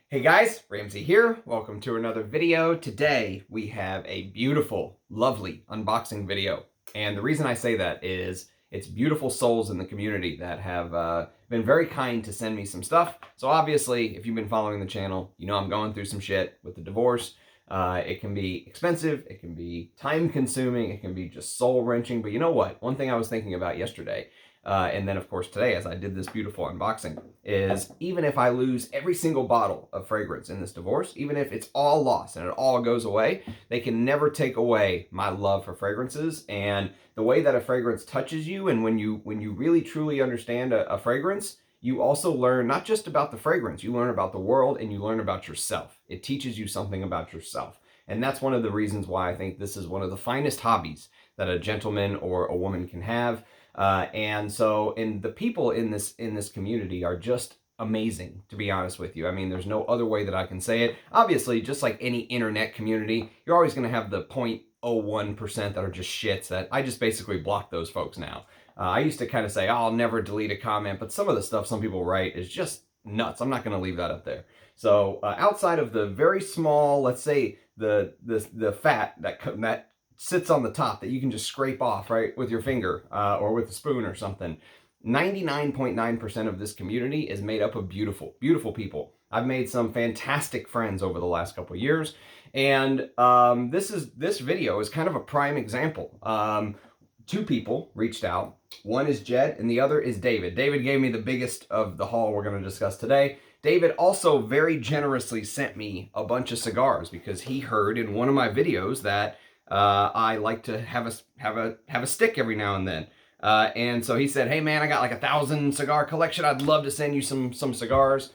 Hey guys, Ramsey here. Welcome to another video. Today we have a beautiful, lovely unboxing video. And the reason I say that is it's beautiful souls in the community that have been very kind to send me some stuff. So obviously, if you've been following the channel, you know I'm going through some shit with the divorce. It can be expensive, it can be time consuming, it can be just soul wrenching. But you know what? One thing I was thinking about yesterday, and then of course today as I did this beautiful unboxing, is even if I lose every single bottle of fragrance in this divorce, even if it's all lost and it all goes away, they can never take away my love for fragrances and the way that a fragrance touches you. And when you really truly understand a fragrance, you also learn not just about the fragrance, you learn about the world and you learn about yourself. It teaches you something about yourself. And that's one of the reasons why I think this is one of the finest hobbies that a gentleman or a woman can have. And the people in this community are just amazing, to be honest with you. I mean, there's no other way that I can say it. Obviously, just like any internet community, you're always going to have the 0.01% that are just shits that I just basically block those folks now. I used to kind of say, oh, I'll never delete a comment, but some of the stuff some people write is just nuts. I'm not going to leave that up there. So outside of the very small, let's say the fat that sits on the top that you can just scrape off, right, with your finger or with a spoon or something. 99.9% of this community is made up of beautiful, beautiful people. I've made some fantastic friends over the last couple of years, and this video is kind of a prime example. Two people reached out. One is Jed, and the other is David. David gave me the biggest of the haul we're going to discuss today. David also very generously sent me a bunch of cigars because he heard in one of my videos that I like to have a stick every now and then. And so he said, hey man, I got like 1,000 cigar collection. I'd love to send you some cigars.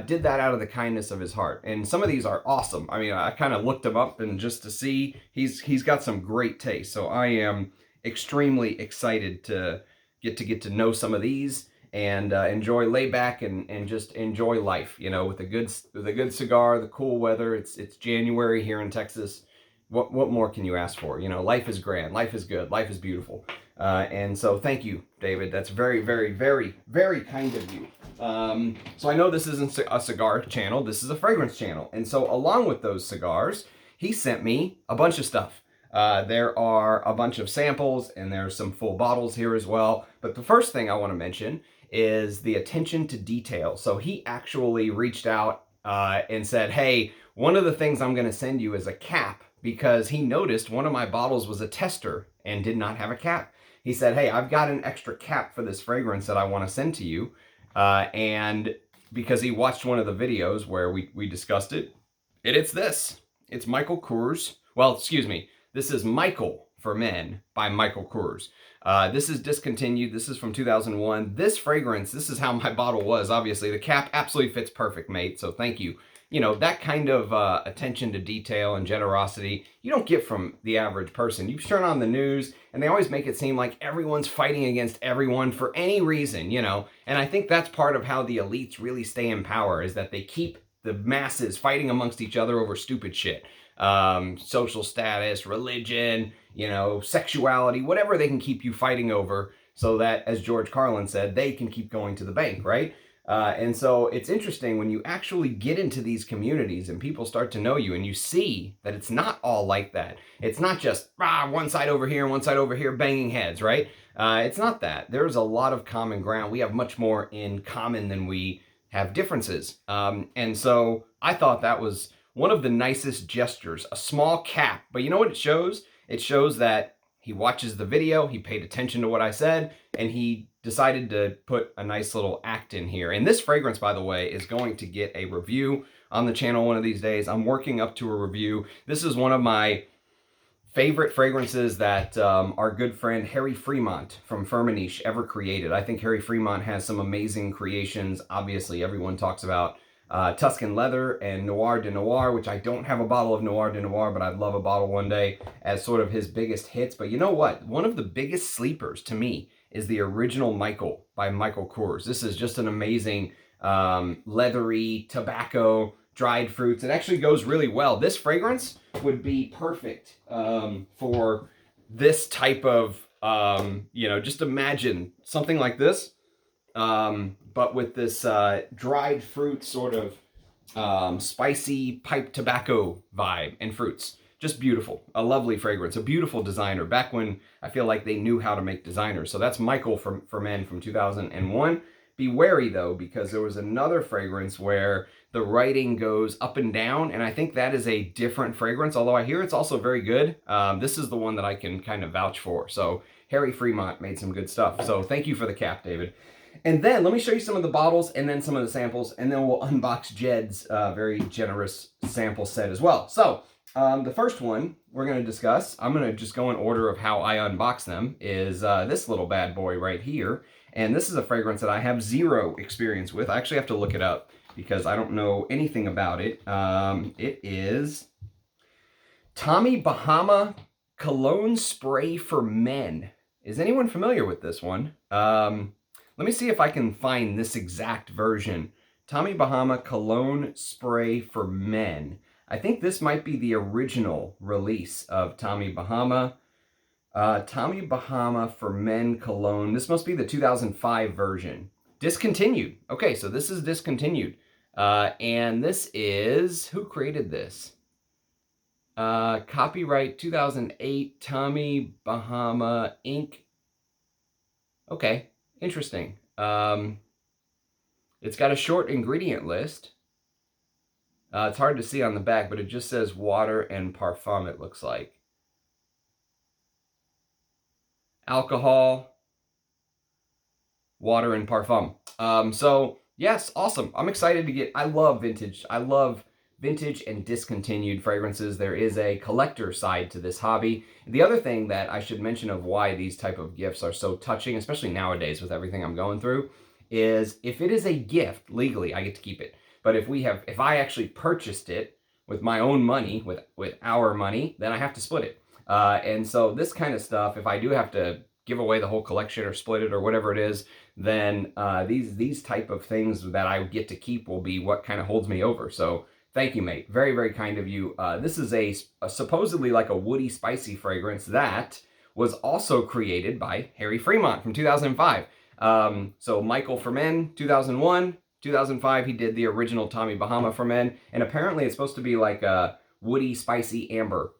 Did that out of the kindness of his heart. And some of these are awesome. I mean, I kind of looked him up and just to see, he's got some great taste. So I am extremely excited to get to know some of these and enjoy, lay back and just enjoy life, you know, with a good cigar, the cool weather. It's January here in Texas. What more can you ask for? You know, life is grand, life is good, life is beautiful. And so thank you, David. That's very, very, very, very kind of you. So I know this isn't a cigar channel, this is a fragrance channel. And so along with those cigars, he sent me a bunch of stuff. There are a bunch of samples and there's some full bottles here as well. But the first thing I want to mention is the attention to detail. So he actually reached out and said, hey, one of the things I'm going to send you is a cap, because he noticed one of my bottles was a tester and did not have a cap. He said, hey, I've got an extra cap for this fragrance that I want to send to you. And because he watched one of the videos where we discussed it, it's this. It's Michael Kors. Well, excuse me. This is Michael for Men by Michael Kors. This is discontinued. This is from 2001. This fragrance, this is how my bottle was. Obviously, the cap absolutely fits perfect, mate. So thank you. You know, that kind of attention to detail and generosity you don't get from the average person. You turn on the news and they always make it seem like everyone's fighting against everyone for any reason, you know. And I think that's part of how the elites really stay in power, is that they keep the masses fighting amongst each other over stupid shit. Social status, religion, you know, sexuality, whatever they can keep you fighting over, so that, as George Carlin said, they can keep going to the bank, right? And so it's interesting when you actually get into these communities and people start to know you and you see that it's not all like that. It's not just one side over here and one side over here banging heads, right? It's not that. There's a lot of common ground. We have much more in common than we have differences. And so I thought that was one of the nicest gestures, a small cap. But you know what it shows? It shows that he watches the video, he paid attention to what I said, and he decided to put a nice little act in here. And this fragrance, by the way, is going to get a review on the channel one of these days. I'm working up to a review. This is one of my favorite fragrances that our good friend Harry Fremont from Firmenich ever created. I think Harry Fremont has some amazing creations. Obviously, everyone talks about Tuscan Leather and Noir de Noir, which I don't have a bottle of Noir de Noir, but I'd love a bottle one day, as sort of his biggest hits. But you know what? One of the biggest sleepers to me is the original Michael by Michael Kors. This is just an amazing leathery tobacco, dried fruits. It actually goes really well. This fragrance would be perfect for this type of, you know, just imagine something like this, but with this dried fruit sort of spicy pipe tobacco vibe and fruits. Just beautiful. A lovely fragrance. A beautiful designer. Back when I feel like they knew how to make designers. So that's Michael for Men from 2001. Be wary though, because there was another fragrance where the writing goes up and down, and I think that is a different fragrance, although I hear it's also very good. This is the one that I can kind of vouch for. So Harry Fremont made some good stuff. So thank you for the cap, David. And then let me show you some of the bottles and then some of the samples, and then we'll unbox Jed's very generous sample set as well. So the first one we're going to discuss, I'm going to just go in order of how I unbox them, is this little bad boy right here. And this is a fragrance that I have zero experience with. I actually have to look it up because I don't know anything about it. It is Tommy Bahama Cologne Spray for Men. Is anyone familiar with this one? Let me see if I can find this exact version. Tommy Bahama Cologne Spray for Men. I think this might be the original release of Tommy Bahama. Tommy Bahama for Men Cologne. This must be the 2005 version. Discontinued. Okay, so this is discontinued. And this is, who created this? Copyright 2008, Tommy Bahama Inc. Okay, interesting. It's got a short ingredient list. It's hard to see on the back, but it just says water and parfum, it looks like. Alcohol, water, and parfum. So, yes, awesome. I'm excited to get, I love vintage. I love vintage and discontinued fragrances. There is a collector side to this hobby. The other thing that I should mention of why these type of gifts are so touching, especially nowadays with everything I'm going through, is if it is a gift, legally, I get to keep it. But if I actually purchased it with my own money, with our money, then I have to split it. And so this kind of stuff, if I do have to give away the whole collection or split it or whatever it is, then these type of things that I get to keep will be what kind of holds me over. So thank you, mate. Very, very kind of you. This is a supposedly like a woody, spicy fragrance that was also created by Harry Fremont from 2005. So Michael for Men, 2001. 2005, he did the original Tommy Bahama for Men. And apparently it's supposed to be like a woody, spicy amber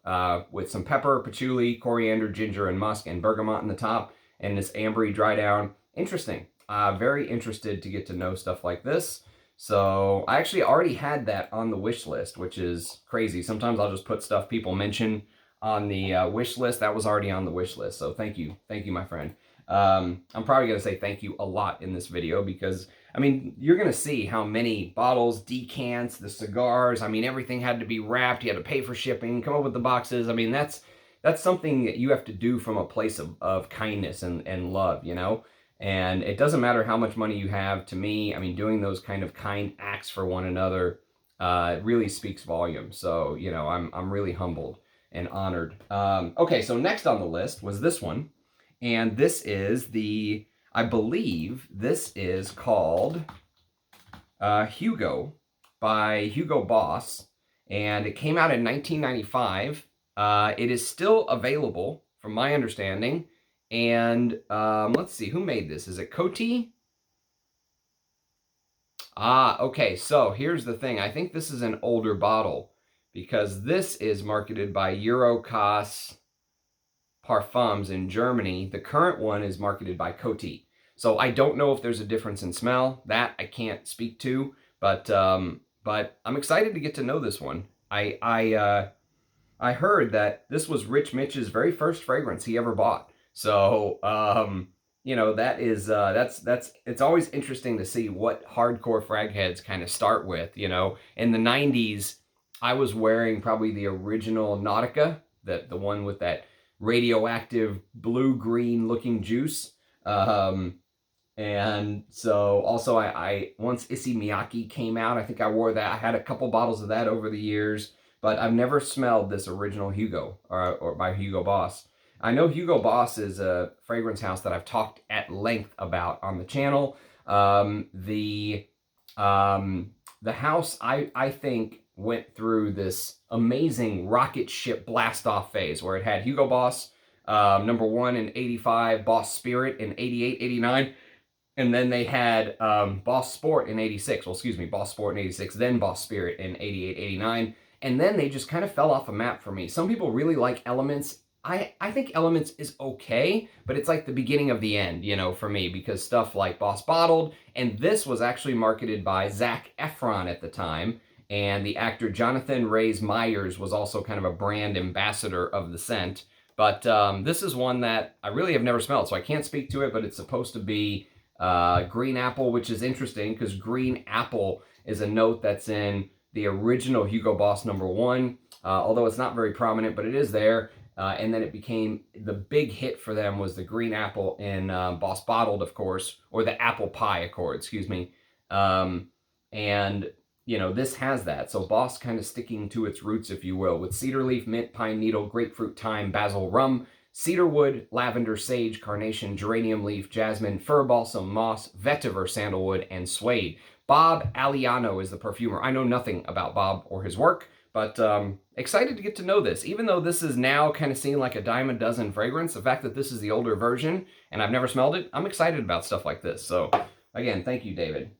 with some pepper, patchouli, coriander, ginger, and musk, and bergamot in the top, and this ambery dry down. Interesting. Very interested to get to know stuff like this. So I actually already had that on the wish list, which is crazy. Sometimes I'll just put stuff people mention on the wish list. That was already on the wish list. So thank you, my friend. I'm probably going to say thank you a lot in this video because, I mean, you're going to see how many bottles, decants, the cigars, I mean, everything had to be wrapped. You had to pay for shipping, come up with the boxes. I mean, that's something that you have to do from a place of kindness and love, you know? And it doesn't matter how much money you have. To me, I mean, doing those kind of kind acts for one another really speaks volumes. So, you know, I'm really humbled and honored. Okay, so next on the list was this one. And this is I believe this is called Hugo by Hugo Boss. And it came out in 1995. It is still available, from my understanding. And let's see, who made this? Is it Coty? Okay, so here's the thing. I think this is an older bottle because this is marketed by Eurocos Parfums in Germany. The current one is marketed by Coty. So I don't know if there's a difference in smell. That I can't speak to, but I'm excited to get to know this one. I heard that this was Rich Mitch's very first fragrance he ever bought. So you know, that is it's always interesting to see what hardcore frag heads kind of start with. You know, in the 90s, I was wearing probably the original Nautica, the one with that radioactive blue-green looking juice. And so also I once Issey Miyake came out, I think I wore that. I had a couple bottles of that over the years, but I've never smelled this original Hugo or by Hugo Boss. I know Hugo Boss is a fragrance house that I've talked at length about on the channel. The house, I think, went through this amazing rocket ship blast-off phase where it had Hugo Boss #1 in 85, Boss Spirit in 88, 89, And then they had Boss Sport in 86. Well, excuse me, Boss Sport in 86, then Boss Spirit in 88, 89. And then they just kind of fell off a map for me. Some people really like Elements. I think Elements is okay, but it's like the beginning of the end, you know, for me, because stuff like Boss Bottled, and this was actually marketed by Zac Efron at the time, and the actor Jonathan Rhys Meyers was also kind of a brand ambassador of the scent. But this is one that I really have never smelled, so I can't speak to it, but it's supposed to be green apple, which is interesting because green apple is a note that's in the original Hugo Boss #1, although it's not very prominent, but it is there. And then it became the big hit for them was the green apple in Boss Bottled, of course, or the apple pie accord, excuse me. And, you know, this has that. So Boss kind of sticking to its roots, if you will, with cedar leaf, mint, pine needle, grapefruit, thyme, basil, rum, cedarwood, lavender, sage, carnation, geranium leaf, jasmine, fir balsam, moss, vetiver, sandalwood, and suede. Bob Aliano is the perfumer. I know nothing about Bob or his work, but excited to get to know this. Even though this is now kind of seen like a dime a dozen fragrance, the fact that this is the older version and I've never smelled it, I'm excited about stuff like this. So again, thank you, David.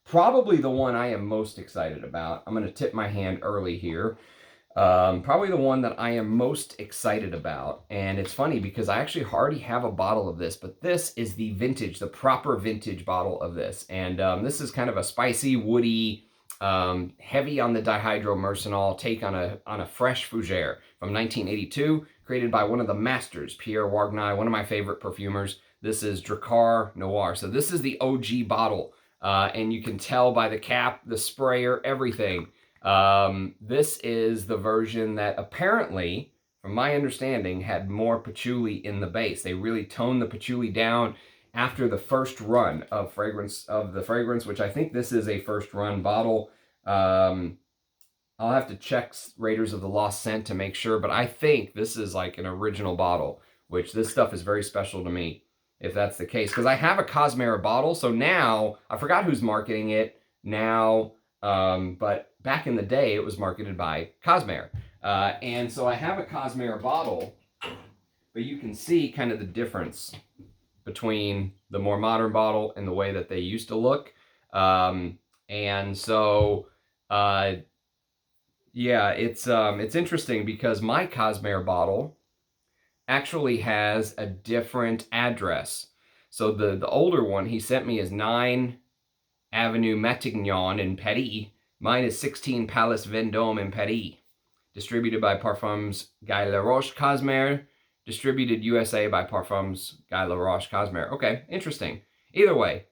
Probably the one I am most excited about. I'm going to tip my hand early here. Probably the one that I am most excited about. And it's funny because I actually already have a bottle of this, but this is the vintage, the proper vintage bottle of this. And this is kind of a spicy, woody, heavy on the dihydromercenol take on a fresh fougere from 1982, created by one of the masters, Pierre Wagnai, one of my favorite perfumers. This is Drakkar Noir. So this is the OG bottle. And you can tell by the cap, the sprayer, everything. This is the version that apparently, from my understanding, had more patchouli in the base. They really toned the patchouli down after the first run of the fragrance, which I think this is a first run bottle. I'll have to check Raiders of the Lost Scent to make sure, but I think this is like an original bottle, which this stuff is very special to me, if that's the case. Because I have a Cosmere bottle, so now, I forgot who's marketing it now, but back in the day, it was marketed by Cosmere. And so I have a Cosmere bottle, but you can see kind of the difference between the more modern bottle and the way that they used to look. And so, yeah, it's interesting because my Cosmere bottle actually has a different address. So the older one he sent me is 9 Avenue Matignon in Paris. Mine is 16 Palace Vendôme in Paris. Distributed by Parfums Guy Laroche Cosmere. Distributed USA by Parfums Guy Laroche Cosmere. Okay, interesting. Either way,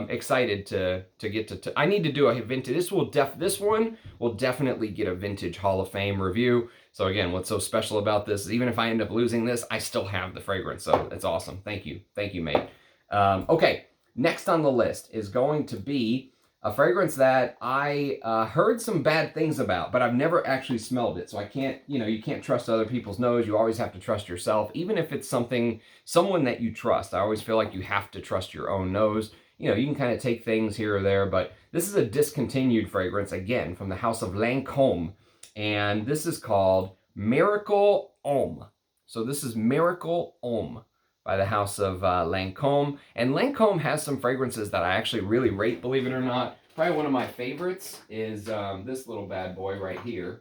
excited to get to. I need to do a vintage. This one will definitely get a vintage Hall of Fame review. So again, what's so special about this is even if I end up losing this, I still have the fragrance. So it's awesome. Thank you, mate. Okay, next on the list is going to be a fragrance that I heard some bad things about, but I've never actually smelled it. So I can't, you can't trust other people's nose. You always have to trust yourself, even if it's someone that you trust. I always feel like you have to trust your own nose. You can kind of take things here or there, but this is a discontinued fragrance, again, from the house of Lancome. And this is called Miracle Homme. So this is Miracle Homme by the house of Lancome. And Lancome has some fragrances that I actually really rate, believe it or not. Probably one of my favorites is this little bad boy right here.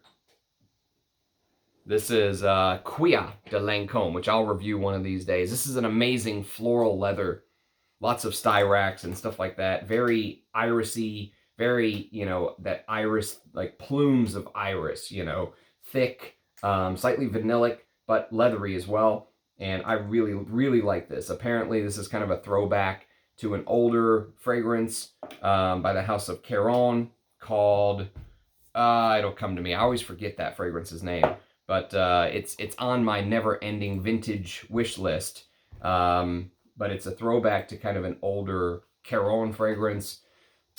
This is Quia de Lancome, which I'll review one of these days. This is an amazing floral leather. Lots of styrax and stuff like that. Very irisy, very, that iris, like plumes of iris, thick, slightly vanillic, but leathery as well. And I really, really like this. Apparently, this is kind of a throwback to an older fragrance by the house of Caron called, it'll come to me. I always forget that fragrance's name. But it's on my never-ending vintage wish list. But it's a throwback to kind of an older Caron fragrance.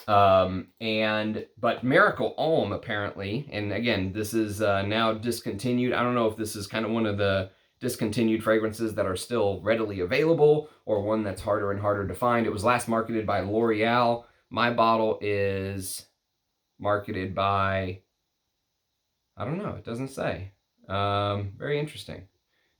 But Miracle Homme, apparently, and again, this is now discontinued. I don't know if this is kind of one of the discontinued fragrances that are still readily available or one that's harder and harder to find. It was last marketed by L'Oreal. My bottle is marketed by, I don't know, it doesn't say. Very interesting.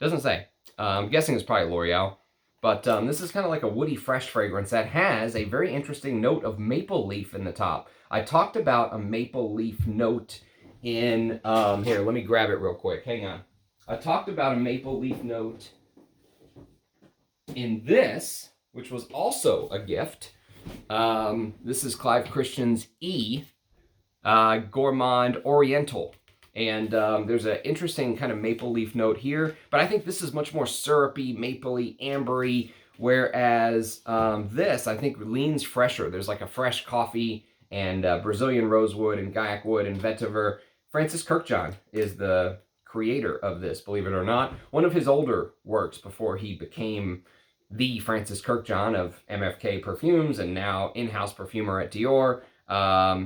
Doesn't say. I'm guessing it's probably L'Oreal. But this is kind of like a woody, fresh fragrance that has a very interesting note of maple leaf in the top. I talked about a maple leaf note in, here, let me grab it real quick. Hang on. I talked about a maple leaf note in this, which was also a gift. This is Clive Christian's E, Gourmand Oriental. And there's an interesting kind of maple leaf note here, but I think this is much more syrupy, mapley, ambery, whereas this, I think, leans fresher. There's like a fresh coffee and Brazilian rosewood and Gaiac wood and vetiver. Francis Kirkjohn is the creator of this, believe it or not. One of his older works before he became the Francis Kirkjohn of MFK Perfumes and now in-house perfumer at Dior.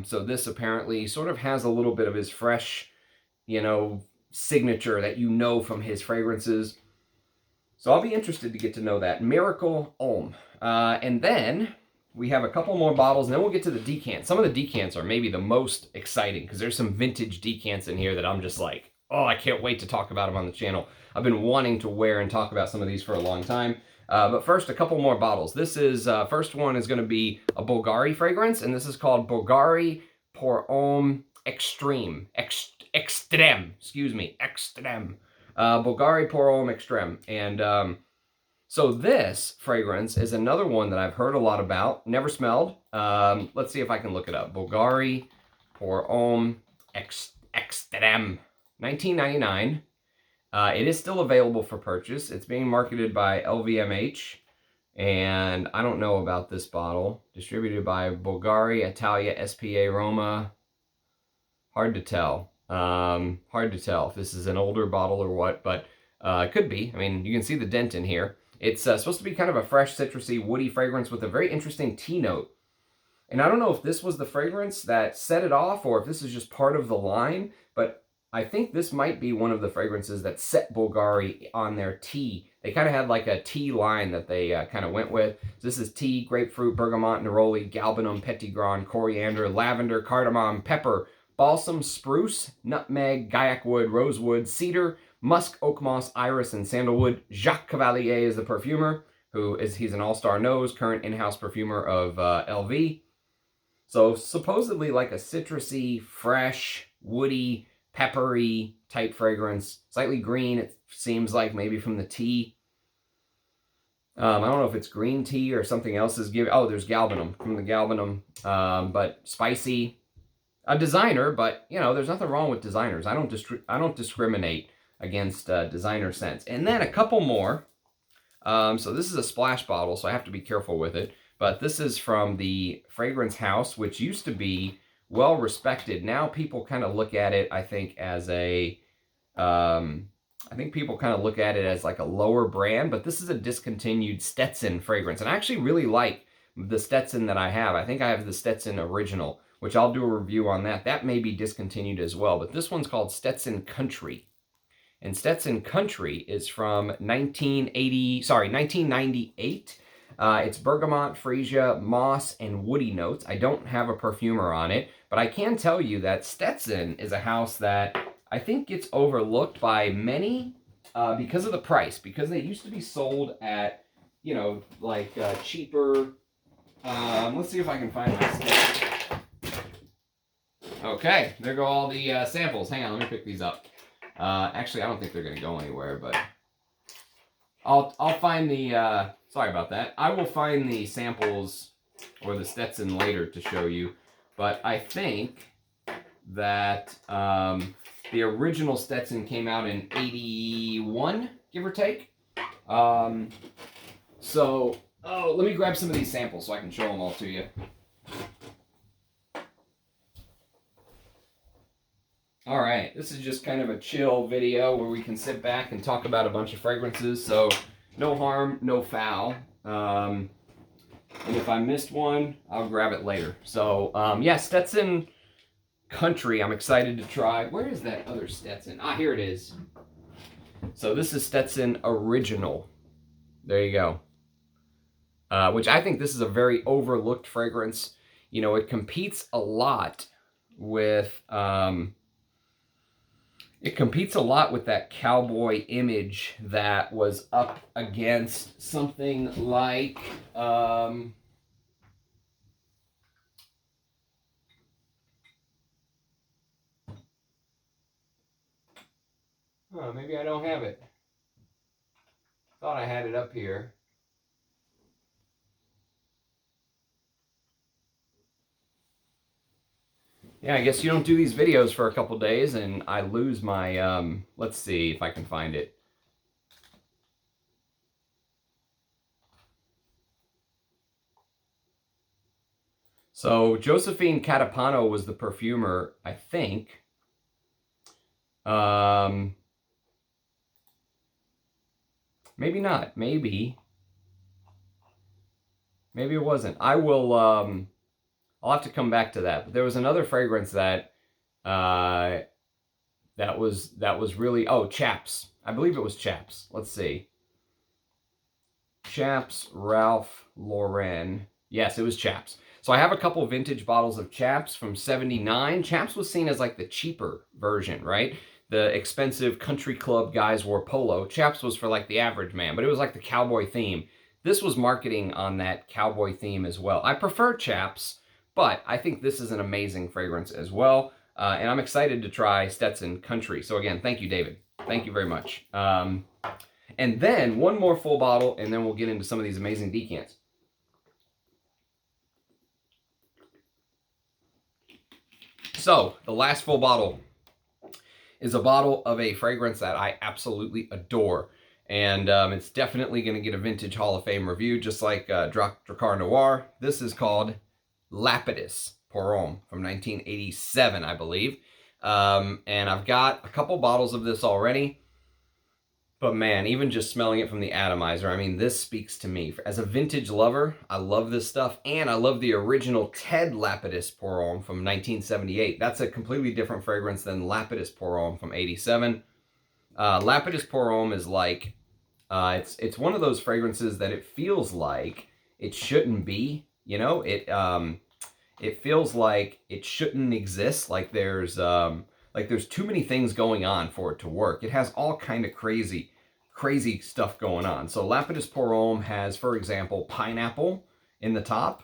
So this apparently sort of has a little bit of his fresh, you know, signature that you know from his fragrances. So I'll be interested to get to know that. Miracle Homme. And then we have a couple more bottles, and then we'll get to the decants. Some of the decants are maybe the most exciting because there's some vintage decants in here that I'm just like, oh, I can't wait to talk about them on the channel. I've been wanting to wear and talk about some of these for a long time. But first, a couple more bottles. This is, first one is going to be a Bvlgari fragrance, and this is called Bvlgari Pour Homme Extreme. Extreme. Bvlgari Pour Homme Extreme. And so this fragrance is another one that I've heard a lot about, never smelled. Let's see if I can look it up. Bvlgari Pour Homme Extreme. $19.99. It is still available for purchase. It's being marketed by LVMH, and I don't know about this bottle. Distributed by Bvlgari, Italia, SPA, Roma. Hard to tell. Hard to tell if this is an older bottle or what, but it could be. I mean, you can see the dent in here. It's supposed to be kind of a fresh, citrusy, woody fragrance with a very interesting tea note. And I don't know if this was the fragrance that set it off or if this is just part of the line, but I think this might be one of the fragrances that set Bvlgari on their tea. They kind of had like a tea line that they kind of went with. So this is tea, grapefruit, bergamot, neroli, galbanum, petitgrain, coriander, lavender, cardamom, pepper, balsam, spruce, nutmeg, Gaiac wood, rosewood, cedar, musk, oak moss, iris, and sandalwood. Jacques Cavalier is the perfumer, he's an all-star nose, current in-house perfumer of LV. So supposedly like a citrusy, fresh, woody, peppery type fragrance. Slightly green, it seems like maybe from the tea. I don't know if it's green tea or something else is giving. Oh, there's galbanum from the galbanum, but spicy. A designer, but you know, there's nothing wrong with designers. I don't discriminate against designer scents. And then a couple more. So this is a splash bottle, so I have to be careful with it. But this is from the Fragrance House, which used to be well respected. Now people kind of look at it, I think, as a, I think people kind of look at it as like a lower brand. But this is a discontinued Stetson fragrance, and I actually really like the Stetson that I have. I think I have the Stetson Original, which I'll do a review on that. That may be discontinued as well, but this one's called Stetson Country. And Stetson Country is from 1998. It's bergamot, freesia, moss, and woody notes. I don't have a perfumer on it, but I can tell you that Stetson is a house that I think gets overlooked by many because of the price, because they used to be sold at, you know, like cheaper. Let's see if I can find my stick. Okay, there go all the samples. Hang on, let me pick these up. Actually, I don't think they're going to go anywhere, but I'll find the, sorry about that. I will find the samples or the Stetson later to show you, but I think that the original Stetson came out in 81, give or take. So, let me grab some of these samples so I can show them all to you. All right, this is just kind of a chill video where we can sit back and talk about a bunch of fragrances, so no harm, no foul. And if I missed one, I'll grab it later. So, yeah, Stetson Country, I'm excited to try. Where is that other Stetson? Ah, here it is. So this is Stetson Original. There you go. Which I think this is a very overlooked fragrance. You know, it competes a lot with... It competes a lot with that cowboy image that was up against something like, oh, maybe I don't have it. Thought I had it up here. Yeah, I guess you don't do these videos for a couple days and I lose my, let's see if I can find it. So Josephine Catapano was the perfumer, I think. Maybe not. Maybe it wasn't. I will. I'll have to come back to that. But there was another fragrance that that was really, oh, Chaps. I believe it was Chaps. Let's see. Chaps Ralph Lauren. Yes, it was Chaps. So I have a couple vintage bottles of Chaps from '79. Chaps was seen as like the cheaper version, right? The expensive country club guys wore polo. Chaps was for like the average man, but it was like the cowboy theme. This was marketing on that cowboy theme as well. I prefer Chaps, but I think this is an amazing fragrance as well. And I'm excited to try Stetson Country. So again, thank you, David. Thank you very much. And then one more full bottle, and then we'll get into some of these amazing decants. So the last full bottle is a bottle of a fragrance that I absolutely adore. And it's definitely going to get a Vintage Hall of Fame review, just like Drakkar Noir. This is called Lapidus pour Homme from 1987, I believe. And I've got a couple bottles of this already. But man, even just smelling it from the atomizer, I mean, this speaks to me. As a vintage lover, I love this stuff. And I love the original Ted Lapidus pour Homme from 1978. That's a completely different fragrance than Lapidus pour Homme from 87. Lapidus pour Homme is like, it's one of those fragrances that it feels like it shouldn't be, you know? It feels like it shouldn't exist, like there's too many things going on for it to work. It has all kind of crazy stuff going on. So Lapidus pour Homme has, for example, pineapple in the top.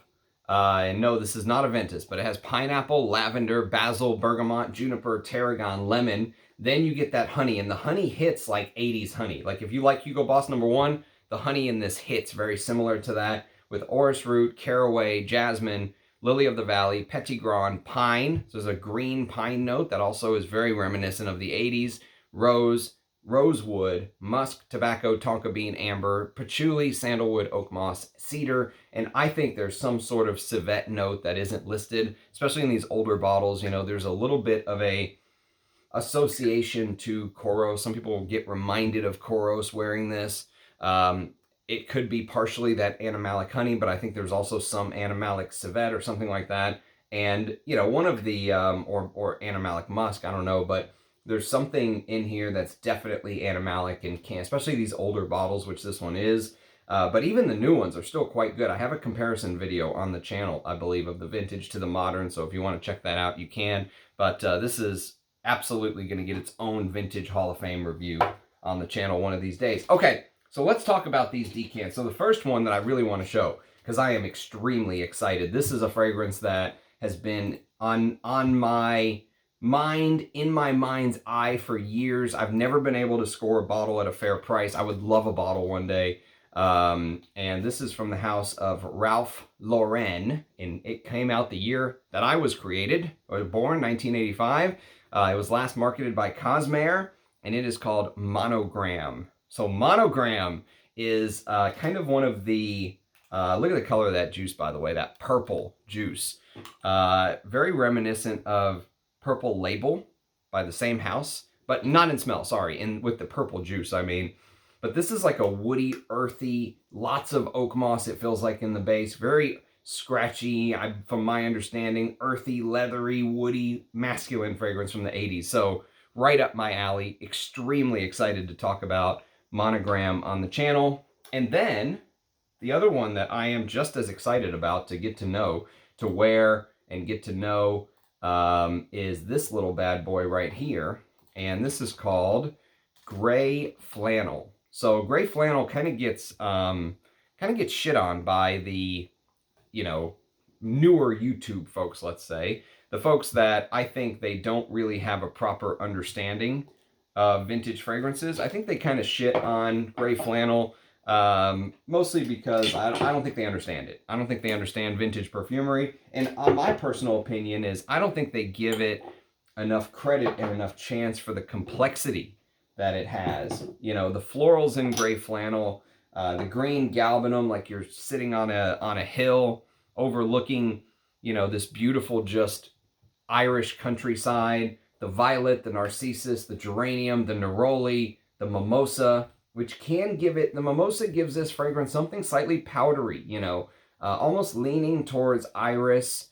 And no, this is not a Ventus, but it has pineapple, lavender, basil, bergamot, juniper, tarragon, lemon. Then you get that honey, and the honey hits like 80s honey. Like if you like Hugo Boss #1, the honey in this hits very similar to that, with orris root, caraway, jasmine, lily of the valley, petitgrain, pine. So there's a green pine note that also is very reminiscent of the 80s. Rose, rosewood, musk, tobacco, tonka bean, amber, patchouli, sandalwood, oak moss, cedar, and I think there's some sort of civet note that isn't listed, especially in these older bottles. You know, there's a little bit of a association to Koros. Some people will get reminded of Koros wearing this. It could be partially that animalic honey, but I think there's also some animalic civet or something like that. And, you know, one of the, or animalic musk, I don't know, but there's something in here that's definitely animalic and can, especially these older bottles, which this one is. But even the new ones are still quite good. I have a comparison video on the channel, I believe, of the vintage to the modern. So if you want to check that out, you can. But this is absolutely going to get its own Vintage Hall of Fame review on the channel one of these days. Okay, so let's talk about these decants. So the first one that I really want to show, because I am extremely excited. This is a fragrance that has been on my mind, in my mind's eye for years. I've never been able to score a bottle at a fair price. I would love a bottle one day. And this is from the house of Ralph Lauren, and it came out the year that I was created, or born, 1985. It was last marketed by Cosmere, and it is called Monogram. So Monogram is kind of one of the, look at the color of that juice, by the way, that purple juice. Very reminiscent of Purple Label by the same house, but not in smell, sorry, with the purple juice, I mean. But this is like a woody, earthy, lots of oak moss, it feels like, in the base. Very scratchy, from my understanding, earthy, leathery, woody, masculine fragrance from the 80s. So right up my alley. Extremely excited to talk about Monogram on the channel. And then the other one that I am just as excited about to get to know, to wear and get to know, is this little bad boy right here. and this is called Gray Flannel. So Gray Flannel kind of gets shit on by the, you know, newer YouTube folks, let's say. The folks that I think they don't really have a proper understanding of vintage fragrances. I think they kind of shit on Gray Flannel, mostly because I don't think they understand it. I don't think they understand vintage perfumery. And my personal opinion is I don't think they give it enough credit and enough chance for the complexity that it has. You know, the florals in Gray Flannel, the green galbanum, like you're sitting on a hill overlooking, you know, this beautiful just Irish countryside, the violet, the narcissus, the geranium, the neroli, the mimosa, which can give it, the mimosa gives this fragrance something slightly powdery, you know, almost leaning towards iris,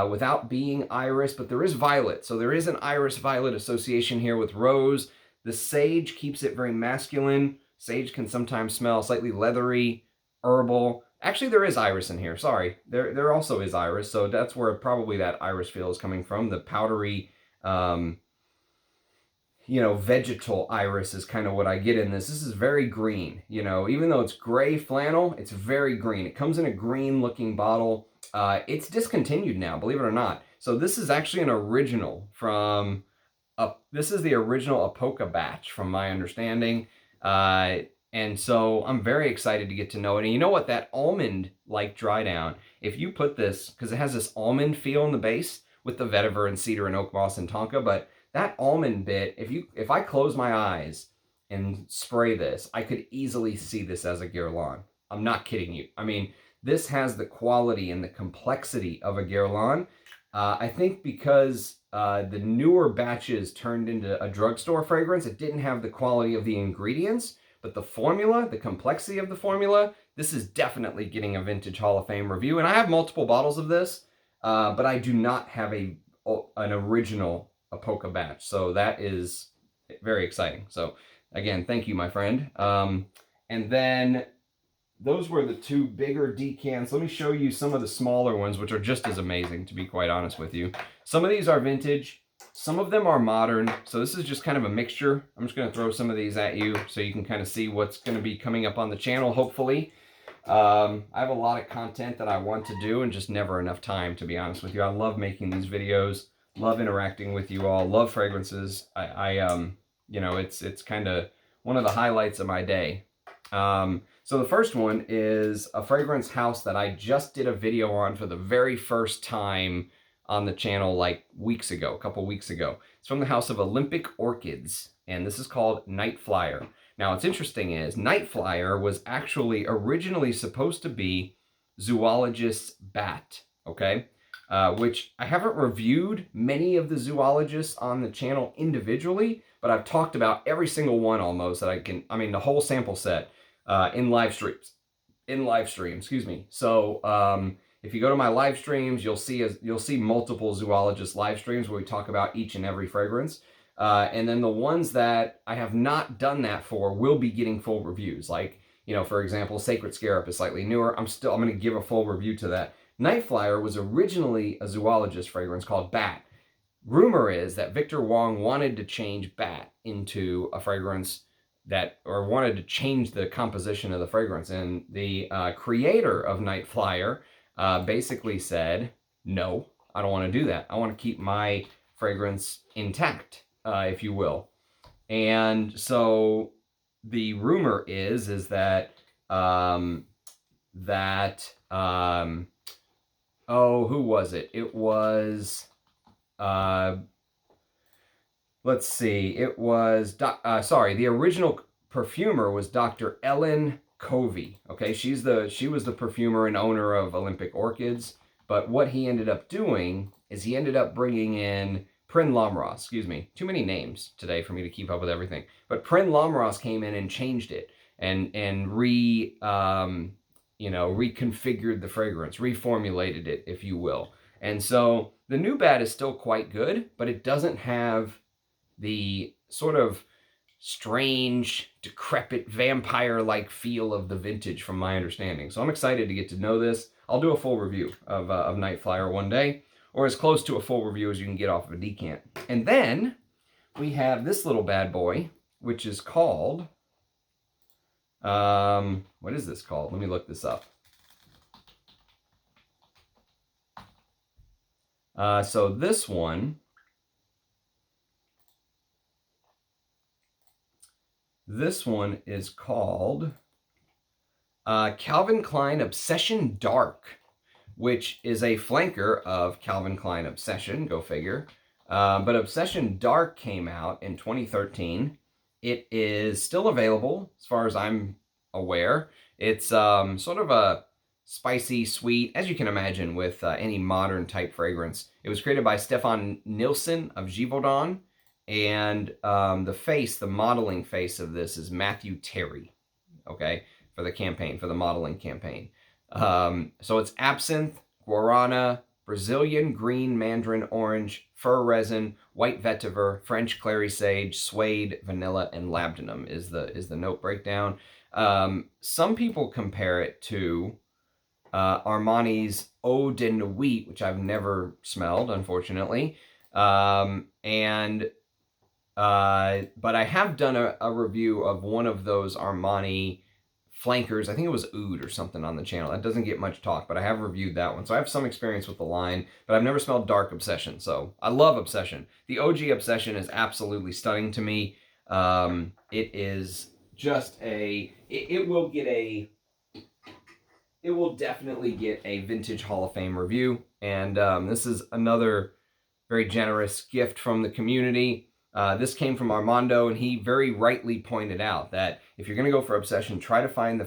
without being iris, but there is violet. So there is an iris violet association here with rose. The sage keeps it very masculine. Sage can sometimes smell slightly leathery, herbal. Actually, there is iris in here. Sorry. There also is iris. So that's where probably that iris feel is coming from. The powdery, you know, vegetal iris is kind of what I get in this. This is very green, you know, even though it's Gray Flannel, it's very green. It comes in a green looking bottle. It's discontinued now, believe it or not. So this is actually an original from, this is the original Apoca batch from my understanding. And so I'm very excited to get to know it. And you know what, that almond-like dry down, if you put this, because it has this almond feel in the base with the vetiver and cedar and oak moss and tonka, but that almond bit, if I close my eyes and spray this, I could easily see this as a Guerlain. I'm not kidding you. I mean, this has the quality and the complexity of a Guerlain. I think because the newer batches turned into a drugstore fragrance, it didn't have the quality of the ingredients, but the formula, the complexity of the formula, this is definitely getting a Vintage Hall of Fame review. And I have multiple bottles of this, but I do not have an original Apoca batch. So that is very exciting. So again, thank you, my friend. And then those were the two bigger decants. Let me show you some of the smaller ones, which are just as amazing, to be quite honest with you. Some of these are vintage. Some of them are modern. So this is just kind of a mixture. I'm just going to throw some of these at you so you can kind of see what's going to be coming up on the channel, hopefully. I have a lot of content that I want to do and just never enough time, to be honest with you. I love making these videos, love interacting with you all, love fragrances. You know, it's kind of one of the highlights of my day. So the first one is a fragrance house that I just did a video on for the very first time on the channel like weeks ago, a couple weeks ago. It's from the house of Olympic Orchids, and this is called Night Flyer. Now, what's interesting is Night Flyer was actually originally supposed to be zoologist's bat, okay? Which I haven't reviewed many of the zoologists on the channel individually, but I've talked about every single one almost that I can, I mean, the whole sample set in live streams, excuse me. So if you go to my live streams, you'll see multiple zoologist live streams where we talk about each and every fragrance. And then the ones that I have not done that for will be getting full reviews. Like, you know, for example, Sacred Scarab is slightly newer. I'm going to give a full review to that. Night Flyer was originally a zoologist fragrance called Bat. Rumor is that Victor Wong wanted to change Bat into a fragrance that, or wanted to change the composition of the fragrance. And the creator of Night Flyer basically said, no, I don't want to do that. I want to keep my fragrance intact, if you will. And so the rumor is that, oh, who was it? It was, let's see, it was, the original perfumer was Dr. Ellen Covey. Okay, she was the perfumer and owner of Olympic Orchids. But what he ended up doing is he ended up bringing in Prin Lamros. Excuse me, too many names today for me to keep up with everything. But Prin Lamros came in and changed it and reconfigured the fragrance, reformulated it, if you will. And so the new bat is still quite good, but it doesn't have the sort of strange, decrepit, vampire-like feel of the vintage from my understanding. So I'm excited to get to know this. I'll do a full review of Night Flyer one day, or as close to a full review as you can get off of a decant. And then we have this little bad boy, which is called, what is this called? Let me look this up. So this one is called Calvin Klein Obsession Dark, which is a flanker of Calvin Klein Obsession, go figure. But Obsession Dark came out in 2013. It is still available, as far as I'm aware. It's sort of a spicy, sweet, as you can imagine with any modern type fragrance. It was created by Stefan Nilsson of Givaudan, and the modeling face of this is Matthew Terry, okay, for the campaign, for the modeling campaign. So it's absinthe, guarana, Brazilian green mandarin orange, fir resin, white vetiver, French clary sage, suede, vanilla, and labdanum is the note breakdown. Some people compare it to Armani's Eau de Nuit, which I've never smelled, unfortunately. But I have done a review of one of those Armani flankers. I think it was Oud or something on the channel. That doesn't get much talk, but I have reviewed that one. So I have some experience with the line, but I've never smelled Dark Obsession. So I love Obsession. The OG Obsession is absolutely stunning to me. It is just it will definitely get a Vintage Hall of Fame review. And this is another very generous gift from the community. This came from Armando, and he very rightly pointed out that if you're going to go for Obsession, try to find the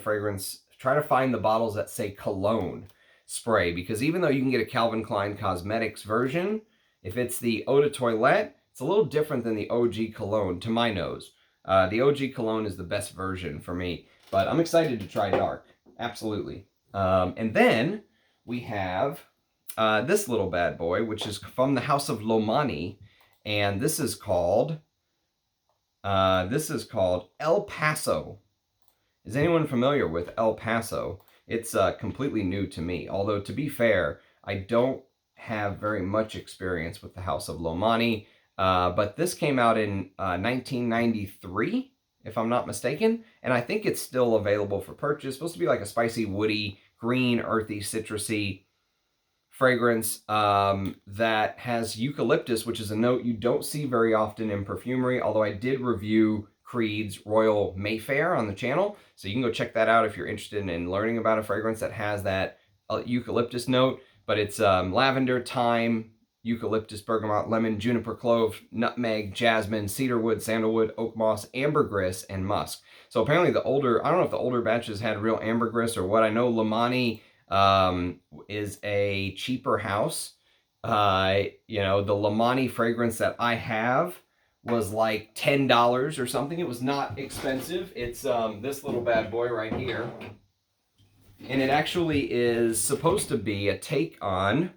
bottles that say cologne spray, because even though you can get a Calvin Klein Cosmetics version, if it's the Eau de Toilette, it's a little different than the OG cologne to my nose. The OG cologne is the best version for me, but I'm excited to try Dark. Absolutely. And then we have this little bad boy, which is from the House of Lomani, and this is called El Paso. Is anyone familiar with El Paso? It's completely new to me, although to be fair, I don't have very much experience with the House of Lomani, but this came out in 1993, if I'm not mistaken, and I think it's still available for purchase. It's supposed to be like a spicy, woody, green, earthy, citrusy fragrance that has eucalyptus, which is a note you don't see very often in perfumery, although I did review Creed's Royal Mayfair on the channel, so you can go check that out if you're interested in learning about a fragrance that has that eucalyptus note. But it's lavender, thyme, eucalyptus, bergamot, lemon, juniper, clove, nutmeg, jasmine, cedarwood, sandalwood, oak moss, ambergris, and musk. So apparently I don't know if the older batches had real ambergris or what. I know Lomani is a cheaper house. The Lomani fragrance that I have was like $10 or something. It was not expensive. It's this little bad boy right here. And it actually is supposed to be a take on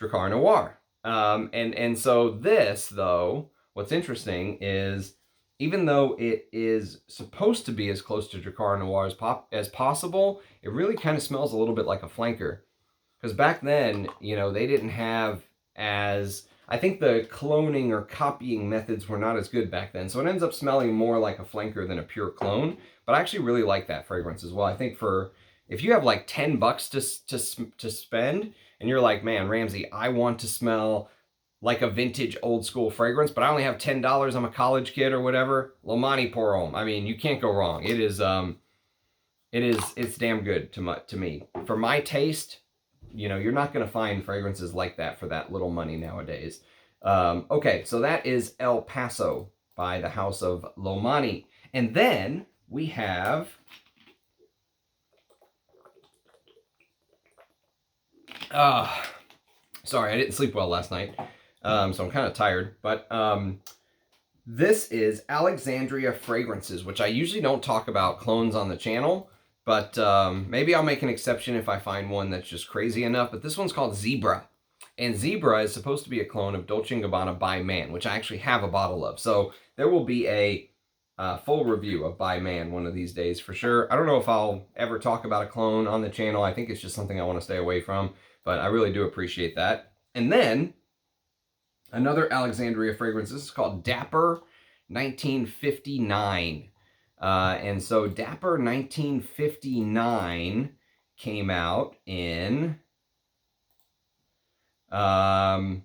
Drakkar Noir. And so this, though, what's interesting is, even though it is supposed to be as close to Drakkar Noir as possible, it really kind of smells a little bit like a flanker. Because back then, they didn't have I think the cloning or copying methods were not as good back then. So it ends up smelling more like a flanker than a pure clone. But I actually really like that fragrance as well. I think if you have like $10 to spend, and you're like, man, Ramsey, I want to smell like a vintage old school fragrance, but I only have $10, I'm a college kid or whatever, Lomani Pour Homme. I mean, you can't go wrong. It's damn good to me. For my taste, you're not going to find fragrances like that for that little money nowadays. Okay, so that is El Paso by the House of Lomani. And then we have sorry, I didn't sleep well last night. So I'm kind of tired, but this is Alexandria Fragrances, which I usually don't talk about clones on the channel, but maybe I'll make an exception if I find one that's just crazy enough. But this one's called Zebra, and Zebra is supposed to be a clone of Dolce & Gabbana by Man, which I actually have a bottle of. So there will be a full review of By Man one of these days for sure. I don't know if I'll ever talk about a clone on the channel. I think it's just something I want to stay away from, but I really do appreciate that. And then Another Alexandria fragrance. This is called Dapper 1959. And so Dapper 1959 came out in... wow,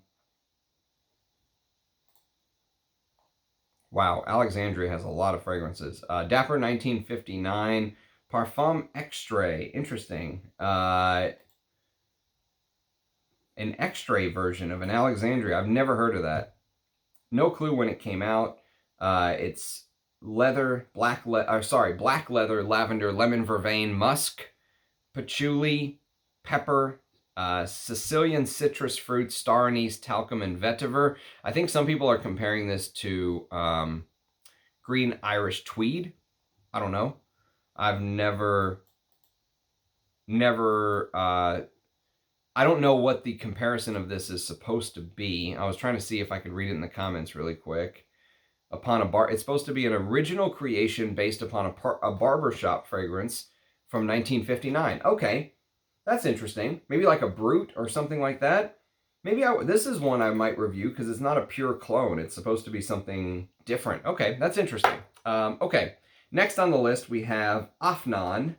Alexandria has a lot of fragrances. Dapper 1959, Parfum Extrait. Interesting. An Extrait version of an Alexandria. I've never heard of that. No clue when it came out. It's leather, black leather, lavender, lemon vervain, musk, patchouli, pepper, Sicilian citrus fruit, star anise, talcum, and vetiver. I think some people are comparing this to green Irish tweed. I don't know. I've never, I don't know what the comparison of this is supposed to be. I was trying to see if I could read it in the comments really quick. It's supposed to be an original creation based upon a barbershop fragrance from 1959. Okay, that's interesting. Maybe like a Brut or something like that. Maybe this is one I might review because it's not a pure clone. It's supposed to be something different. Okay, that's interesting. Okay, next on the list we have Afnan,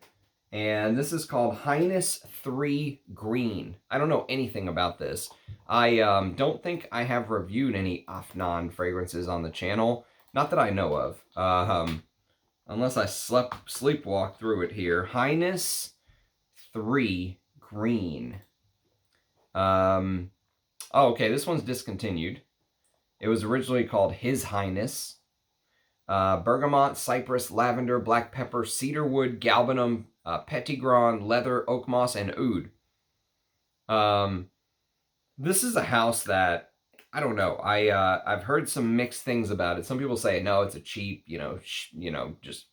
and this is called Highness 3 Green. I don't know anything about this. I don't think I have reviewed any Afnan fragrances on the channel. Not that I know of. Unless I sleepwalk through it here. Highness 3 Green. Oh, okay, this one's discontinued. It was originally called His Highness. Bergamot, cypress, lavender, black pepper, cedarwood, galbanum, petitgrain, leather, oak moss, and oud. This is a house that, I don't know, I've heard some mixed things about it. Some people say, no, it's a cheap, just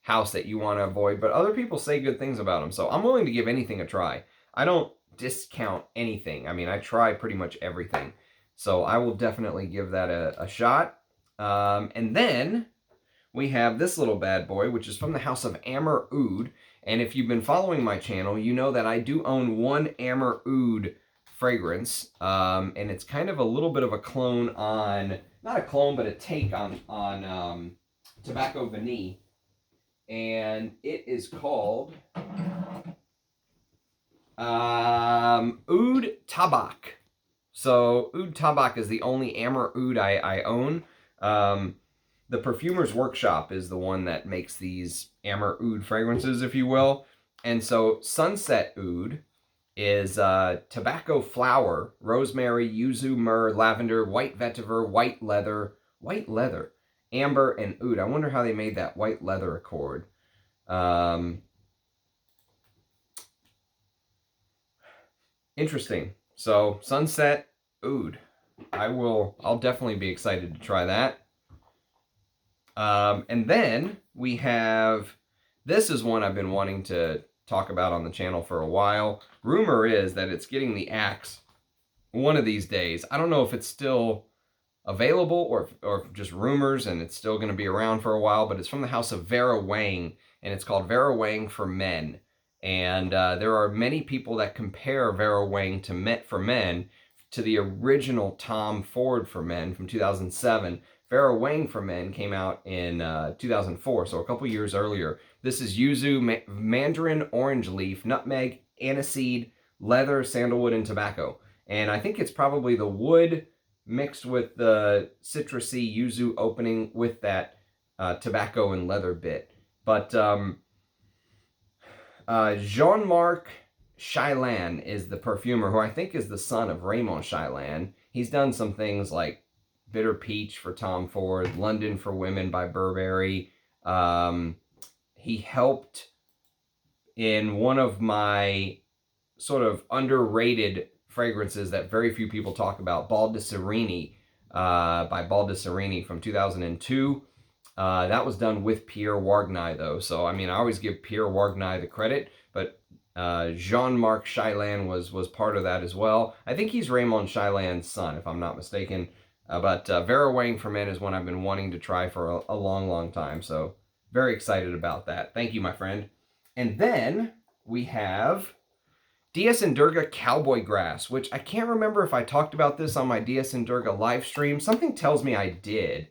house that you want to avoid, but other people say good things about them, so I'm willing to give anything a try. I don't discount anything. I mean, I try pretty much everything, so I will definitely give that a shot. And then we have this little bad boy, which is from the house of Amouroud, and if you've been following my channel, you know that I do own one Amouroud fragrance, and it's kind of a little bit of a clone on, not a clone, but a take on Tobacco Vanille, and it is called Oud Tabak. So Oud Tabak is the only Amouroud I own. The Perfumer's Workshop is the one that makes these Amouroud fragrances, if you will, and so Sunset Oud is tobacco flower, rosemary, yuzu, myrrh, lavender, white vetiver, white leather, amber, and oud. I wonder how they made that white leather accord. Interesting. So Sunset Oud. I'll definitely be excited to try that. And then we have, this is one I've been wanting to talk about on the channel for a while. Rumor is that it's getting the axe one of these days. I don't know if it's still available or just rumors and it's still going to be around for a while, but it's from the house of Vera Wang, and it's called Vera Wang for Men. And there are many people that compare Vera Wang for Men to the original Tom Ford for Men from 2007. Vera Wang for Men came out in 2004, so a couple years earlier. This is yuzu, mandarin, orange leaf, nutmeg, aniseed, leather, sandalwood, and tobacco. And I think it's probably the wood mixed with the citrusy yuzu opening with that tobacco and leather bit. But Jean-Marc Chailan is the perfumer, who I think is the son of Raymond Chailan. He's done some things like Bitter Peach for Tom Ford, London for Women by Burberry. He helped in one of my sort of underrated fragrances that very few people talk about, Bal de Serini by Bal de Serini from 2002. That was done with Pierre Wargnier, though. So, I mean, I always give Pierre Wargnier the credit, but Jean-Marc Chailan was part of that as well. I think he's Raymond Chailan's son, if I'm not mistaken. But Vera Wang for Men is one I've been wanting to try for a long, long time. So, very excited about that. Thank you, my friend. And then we have DS and Durga Cowboy Grass, which I can't remember if I talked about this on my DS and Durga live stream. Something tells me I did.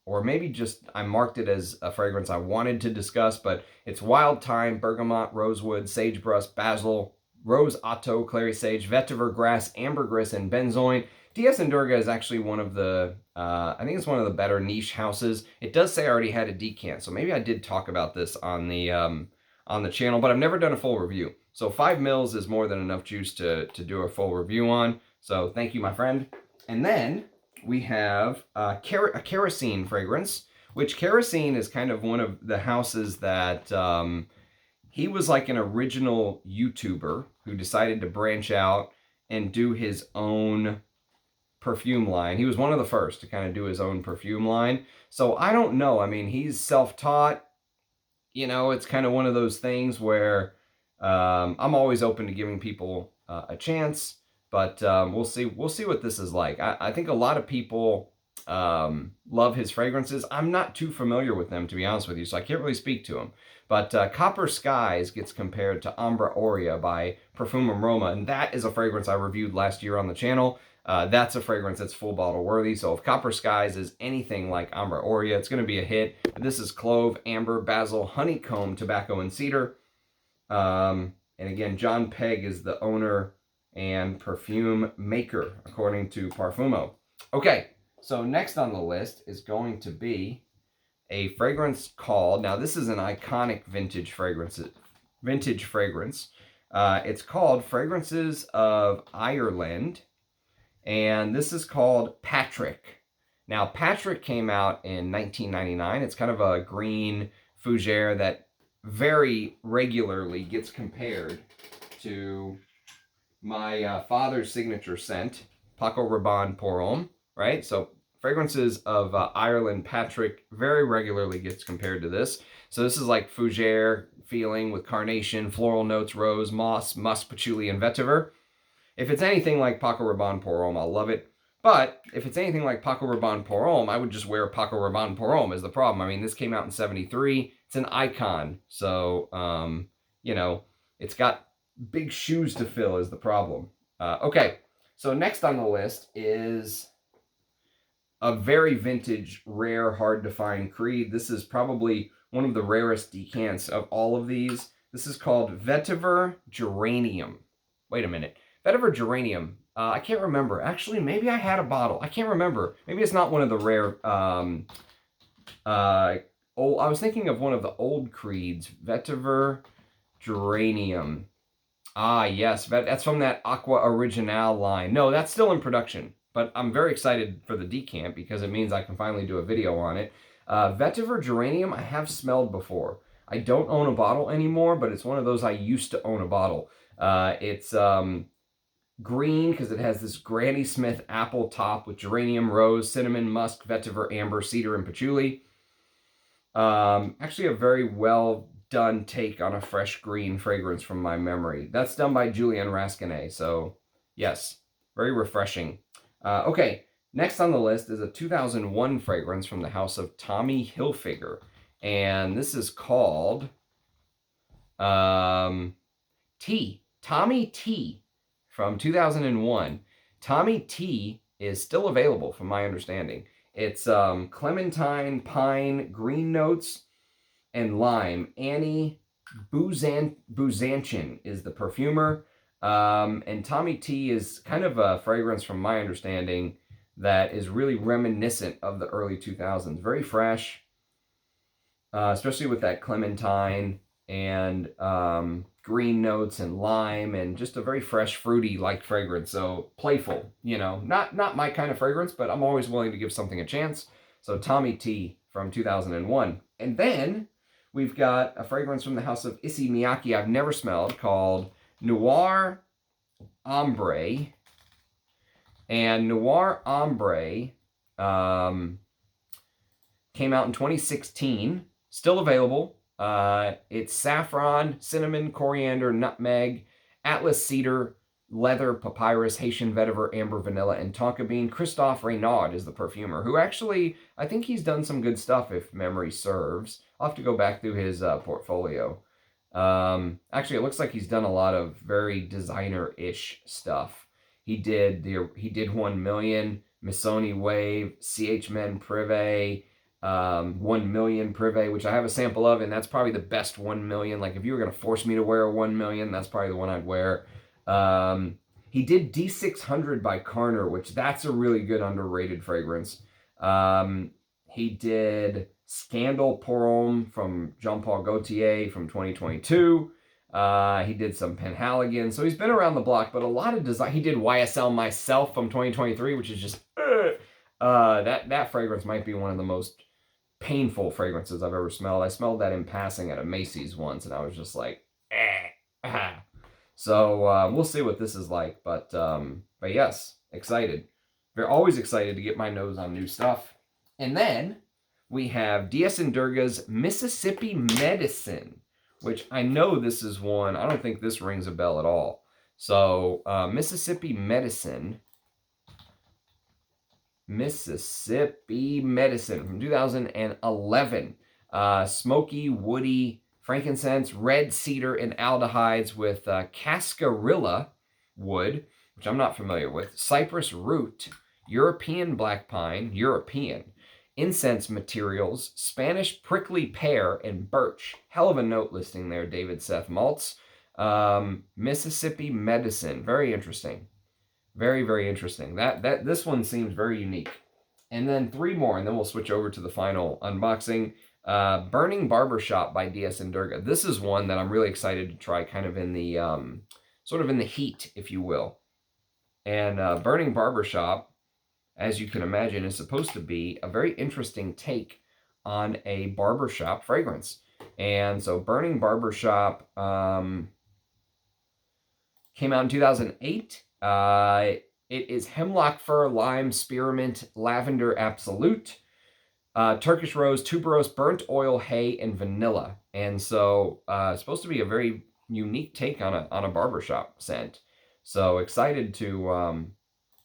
Or maybe just I marked it as a fragrance I wanted to discuss, but it's wild thyme, bergamot, rosewood, sagebrush, basil, rose otto, clary sage, vetiver grass, ambergris, and benzoin. DS and Durga is actually one of the, I think it's one of the better niche houses. It does say I already had a decant, so maybe I did talk about this on the channel, but I've never done a full review. So 5 mils is more than enough juice to do a full review on. So thank you, my friend. And then we have a kerosene fragrance, which kerosene is kind of one of the houses that he was like an original YouTuber who decided to branch out and do his own perfume line. He was one of the first to kind of do his own perfume line. So I don't know. I mean, he's self-taught. You know, it's kind of one of those things where I'm always open to giving people a chance. But we'll see what this is like. I think a lot of people love his fragrances. I'm not too familiar with them, to be honest with you, so I can't really speak to them. But Copper Skies gets compared to Ambra Aurea by Parfum Aroma, and that is a fragrance I reviewed last year on the channel. That's a fragrance that's full bottle worthy. So if Copper Skies is anything like Ambra Aurea, it's going to be a hit. This is clove, amber, basil, honeycomb, tobacco, and cedar. And again, John Pegg is the owner and perfume maker, according to Parfumo. Okay, so next on the list is going to be a fragrance called, now this is an iconic vintage fragrance. It's called Fragrances of Ireland, and this is called Patrick. Now, Patrick came out in 1999. It's kind of a green fougere that very regularly gets compared to my father's signature scent, Paco Rabanne Pour Homme, right? So Fragrances of Ireland, Patrick very regularly gets compared to this. So this is like fougere feeling with carnation, floral notes, rose, moss, musk, patchouli, and vetiver. If it's anything like Paco Rabanne Pour Homme, I'll love it. But if it's anything like Paco Rabanne Pour Homme, I would just wear Paco Rabanne Pour Homme is the problem. I mean, this came out in '73. It's an icon. So, you know, it's got big shoes to fill is the problem. Okay, so next on the list is a very vintage, rare, hard to find creed. This is probably one of the rarest decants of all of these. This is called Vetiver Geranium. Wait a minute. Vetiver Geranium. I can't remember. Actually, maybe I had a bottle. I can't remember. Maybe it's not one of the rare... I was thinking of one of the old creeds. Vetiver Geranium. Ah, yes. That's from that Aqua Original line. No, that's still in production. But I'm very excited for the decant because it means I can finally do a video on it. Vetiver Geranium I have smelled before. I don't own a bottle anymore, but it's one of those I used to own a bottle. It's green because it has this Granny Smith apple top with geranium, rose, cinnamon, musk, vetiver, amber, cedar, and patchouli. Actually a very well done take on a fresh green fragrance from my memory. That's done by Julian Rasquinet, so yes, very refreshing. Okay, next on the list is a 2001 fragrance from the house of Tommy Hilfiger, and this is called Tommy T from 2001. Tommy T is still available from my understanding. It's clementine, pine, green notes, and lime. Annie Buzanchin is the perfumer. And Tommy T is kind of a fragrance from my understanding that is really reminiscent of the early 2000s. Very fresh, especially with that clementine and green notes and lime and just a very fresh, fruity-like fragrance. So playful, you know, not my kind of fragrance, but I'm always willing to give something a chance. So Tommy T from 2001. And then we've got a fragrance from the house of Issey Miyake I've never smelled called Noir Ombre. And Noir Ombre came out in 2016, still available. It's saffron, cinnamon, coriander, nutmeg, Atlas cedar, leather, papyrus, Haitian vetiver, amber, vanilla, and tonka bean. Christophe Reynaud is the perfumer, who actually, I think he's done some good stuff if memory serves. I'll have to go back through his portfolio. Actually, it looks like he's done a lot of very designer-ish stuff. He did 1 million, Missoni Wave, CH Men Privé, 1 million Privé, which I have a sample of, and that's probably the best 1 million. Like, if you were going to force me to wear a 1 million, that's probably the one I'd wear. He did D600 by Carner, which that's a really good underrated fragrance. He did Scandal Pour Homme from Jean-Paul Gaultier from 2022. He did some Penhaligon. So he's been around the block, but a lot of design. He did YSL Myself from 2023, which is just... that fragrance might be one of the most painful fragrances I've ever smelled. I smelled that in passing at a Macy's once, and I was just like, So we'll see what this is like, but yes, excited. We're always excited to get my nose on new stuff. And then we have DS & Durga's Mississippi Medicine, which I know this is one. I don't think this rings a bell at all. So Mississippi Medicine from 2011. Smoky, woody, frankincense, red cedar, and aldehydes with cascarilla wood, which I'm not familiar with, cypress root, European black pine, incense materials, Spanish prickly pear, and birch. Hell of a note listing there, David Seth Maltz. Mississippi Medicine, very interesting. Very, very interesting. This one seems very unique. And then 3 more, and then we'll switch over to the final unboxing. Burning Barbershop by DS & Durga. This is one that I'm really excited to try, kind of in the sort of in the heat, if you will. And Burning Barbershop, as you can imagine, is supposed to be a very interesting take on a barbershop fragrance. And so Burning Barbershop came out in 2008. It is hemlock fir, lime, spearmint, lavender absolute, Turkish rose, tuberose, burnt oil, hay, and vanilla. And so it's supposed to be a very unique take on a barbershop scent. So excited to,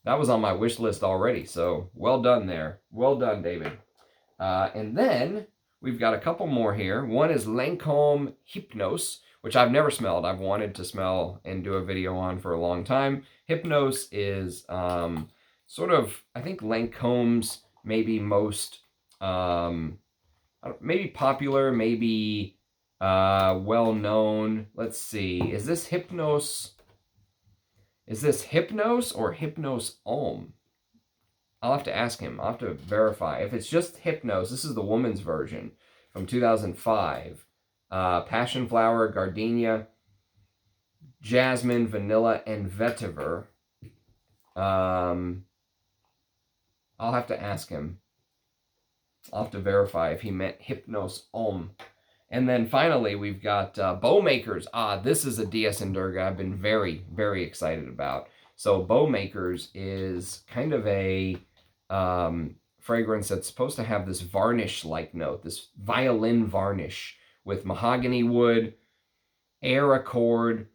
that was on my wish list already. So well done there. Well done, David. And then we've got a couple more here. One is Lancome Hypnos, which I've never smelled. I've wanted to smell and do a video on for a long time. Hypnos is sort of, I think, Lancome's maybe most, maybe popular, maybe well-known. Let's see. Is this Hypnos or Hypnos Homme? I'll have to ask him. I'll have to verify. If it's just Hypnos, this is the woman's version from 2005. Passion flower, gardenia, jasmine, vanilla, and vetiver. I'll have to ask him. I'll have to verify if he meant Hypnos Homme. And then finally, we've got Bowmakers. This is a DS & Durga I've been very, very excited about. So Bowmakers is kind of a fragrance that's supposed to have this varnish-like note, this violin varnish with mahogany wood, air accord,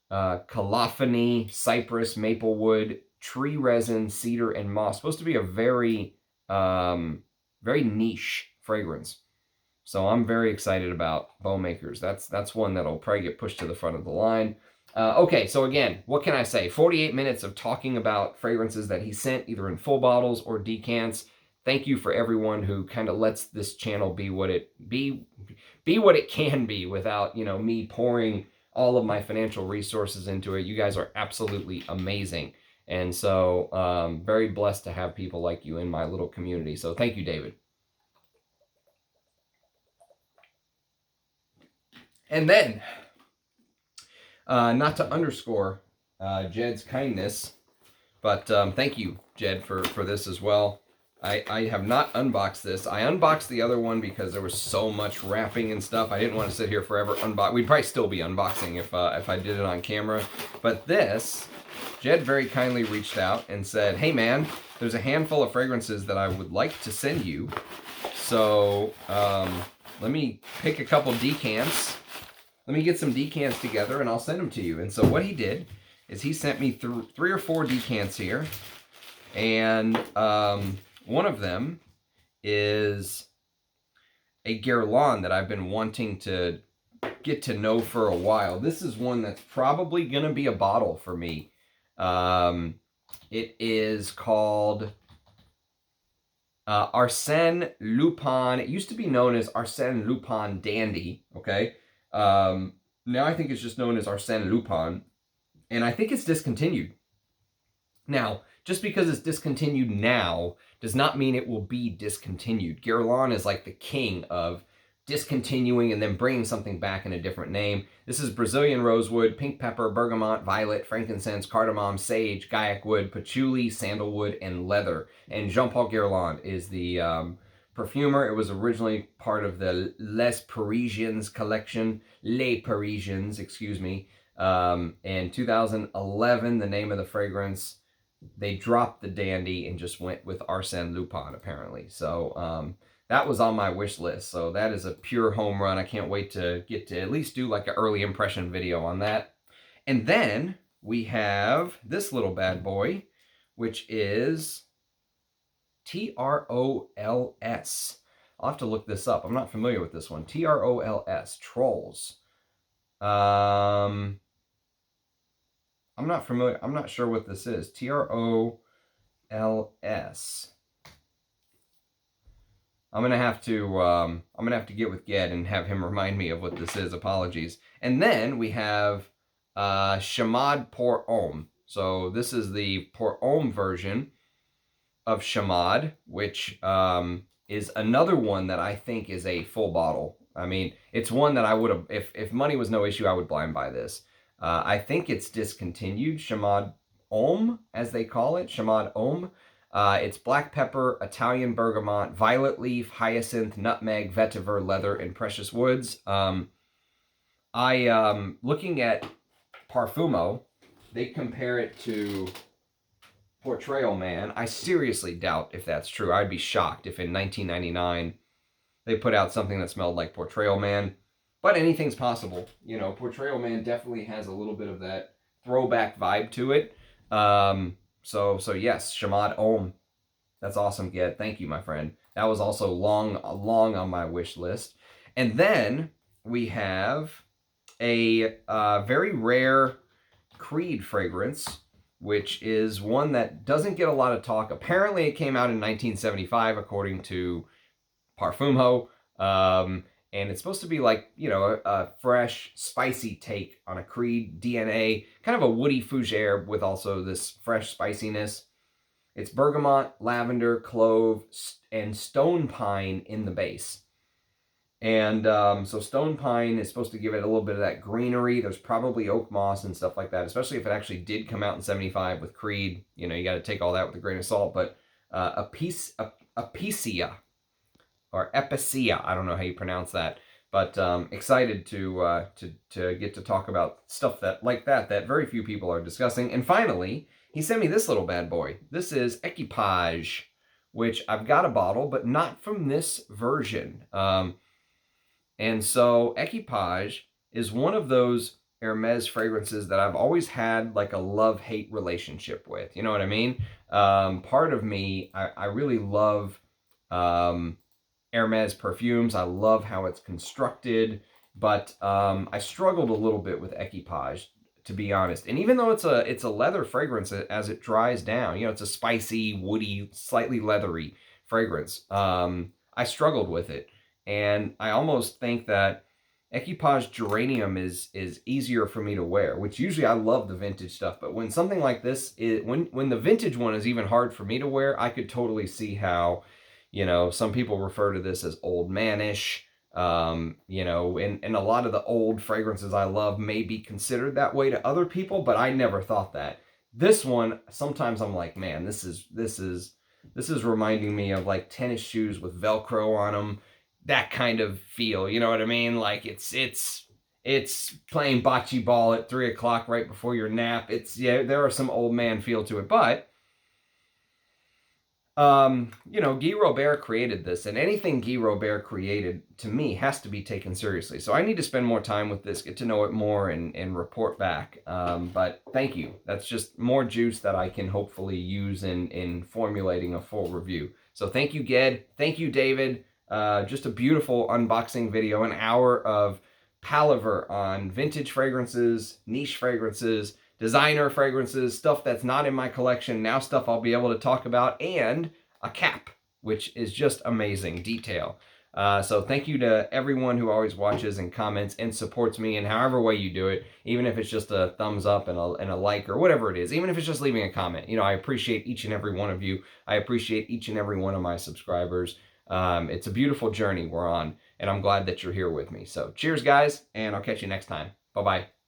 colophony, cypress, maple wood, tree resin, cedar, and moss. Supposed to be a very, very niche fragrance. So I'm very excited about Bowmakers. That's one that'll probably get pushed to the front of the line. Okay, so again, what can I say? 48 minutes of talking about fragrances that he sent, either in full bottles or decants. Thank you for everyone who kind of lets this channel be what it can be without, you know, me pouring all of my financial resources into it. You guys are absolutely amazing. And so very blessed to have people like you in my little community. So thank you, David. And then, not to underscore Jed's kindness, but thank you, Jed, for this as well. I have not unboxed this. I unboxed the other one because there was so much wrapping and stuff. I didn't want to sit here forever unbox. We'd probably still be unboxing if I did it on camera. But this, Jed very kindly reached out and said, hey man, there's a handful of fragrances that I would like to send you. So let me pick a couple decants. Let me get some decants together and I'll send them to you. And so what he did is he sent me 3 or 4 decants here. And one of them is a Guerlain that I've been wanting to get to know for a while. This is one that's probably going to be a bottle for me. It is called Arsène Lupin. It used to be known as Arsène Lupin Dandy, okay? Now I think it's just known as Arsène Lupin, and I think it's discontinued. Now, just because it's discontinued now does not mean it will be discontinued. Guerlain is like the king of discontinuing and then bringing something back in a different name. This is Brazilian rosewood, pink pepper, bergamot, violet, frankincense, cardamom, sage, guaiac wood, patchouli, sandalwood, and leather. And Jean-Paul Guerlain is the perfumer. It was originally part of the Les Parisiens collection, Les Parisiens, excuse me. In 2011, the name of the fragrance, they dropped the dandy and just went with Arsène Lupin, apparently. So that was on my wish list. So that is a pure home run. I can't wait to get to at least do like an early impression video on that. And then we have this little bad boy, which is Trolls. I'll have to look this up. I'm not familiar with this one. Trolls. Trolls. I'm not familiar. I'm not sure what this is. Trolls. I'm gonna have to get with Ged and have him remind me of what this is. Apologies. And then we have Chamade pour Homme. So this is the pour Homme version of Chamade, which is another one that I think is a full bottle. I mean, it's one that I would have, if money was no issue, I would blind buy this. I think it's discontinued. Chamade Homme, as they call it. Chamade Homme. It's black pepper, Italian bergamot, violet leaf, hyacinth, nutmeg, vetiver, leather, and precious woods. Looking at Parfumo, they compare it to Portrayal Man. I seriously doubt if that's true. I'd be shocked if in 1999 they put out something that smelled like Portrayal Man. But anything's possible. You know, Portrayal Man definitely has a little bit of that throwback vibe to it. So yes, Chamade Homme. That's awesome, Ged. Thank you, my friend. That was also long on my wish list. And then we have a very rare Creed fragrance, which is one that doesn't get a lot of talk. Apparently, it came out in 1975, according to Parfumo. And it's supposed to be like, you know, a fresh, spicy take on a Creed DNA. Kind of a woody fougere with also this fresh spiciness. It's bergamot, lavender, clove, and stone pine in the base. And so stone pine is supposed to give it a little bit of that greenery. There's probably oak moss and stuff like that, especially if it actually did come out in 75 with Creed. You know, you got to take all that with a grain of salt. But Epicea, or Epicea, I don't know how you pronounce that, but excited to get to talk about stuff that very few people are discussing. And finally, he sent me this little bad boy. This is Equipage, which I've got a bottle, but not from this version. And so Equipage is one of those Hermes fragrances that I've always had like a love-hate relationship with. You know what I mean? Part of me, I really love Hermes perfumes. I love how it's constructed, but I struggled a little bit with Equipage, to be honest. And even though it's a leather fragrance as it dries down, you know, it's a spicy, woody, slightly leathery fragrance. I struggled with it, and I almost think that Equipage Geranium is easier for me to wear, which usually I love the vintage stuff, but when something like this is, when the vintage one is even hard for me to wear, I could totally see how, you know, some people refer to this as old manish. You know, and a lot of the old fragrances I love may be considered that way to other people, but I never thought that. This one, sometimes I'm like, man, this is reminding me of like tennis shoes with Velcro on them, that kind of feel. You know what I mean? Like it's playing bocce ball at 3 o'clock right before your nap. Yeah, there are some old man feel to it, but you know, Guy Robert created this, and anything Guy Robert created, to me, has to be taken seriously. So I need to spend more time with this, get to know it more, and report back. But thank you. That's just more juice that I can hopefully use in formulating a full review. So thank you, Ged. Thank you, David. Just a beautiful unboxing video, an hour of palaver on vintage fragrances, niche fragrances, designer fragrances, stuff that's not in my collection, now stuff I'll be able to talk about, and a cap, which is just amazing detail. So thank you to everyone who always watches and comments and supports me in however way you do it, even if it's just a thumbs up and a like or whatever it is, even if it's just leaving a comment. You know, I appreciate each and every one of you. I appreciate each and every one of my subscribers. It's a beautiful journey we're on, and I'm glad that you're here with me. So cheers, guys, and I'll catch you next time. Bye-bye.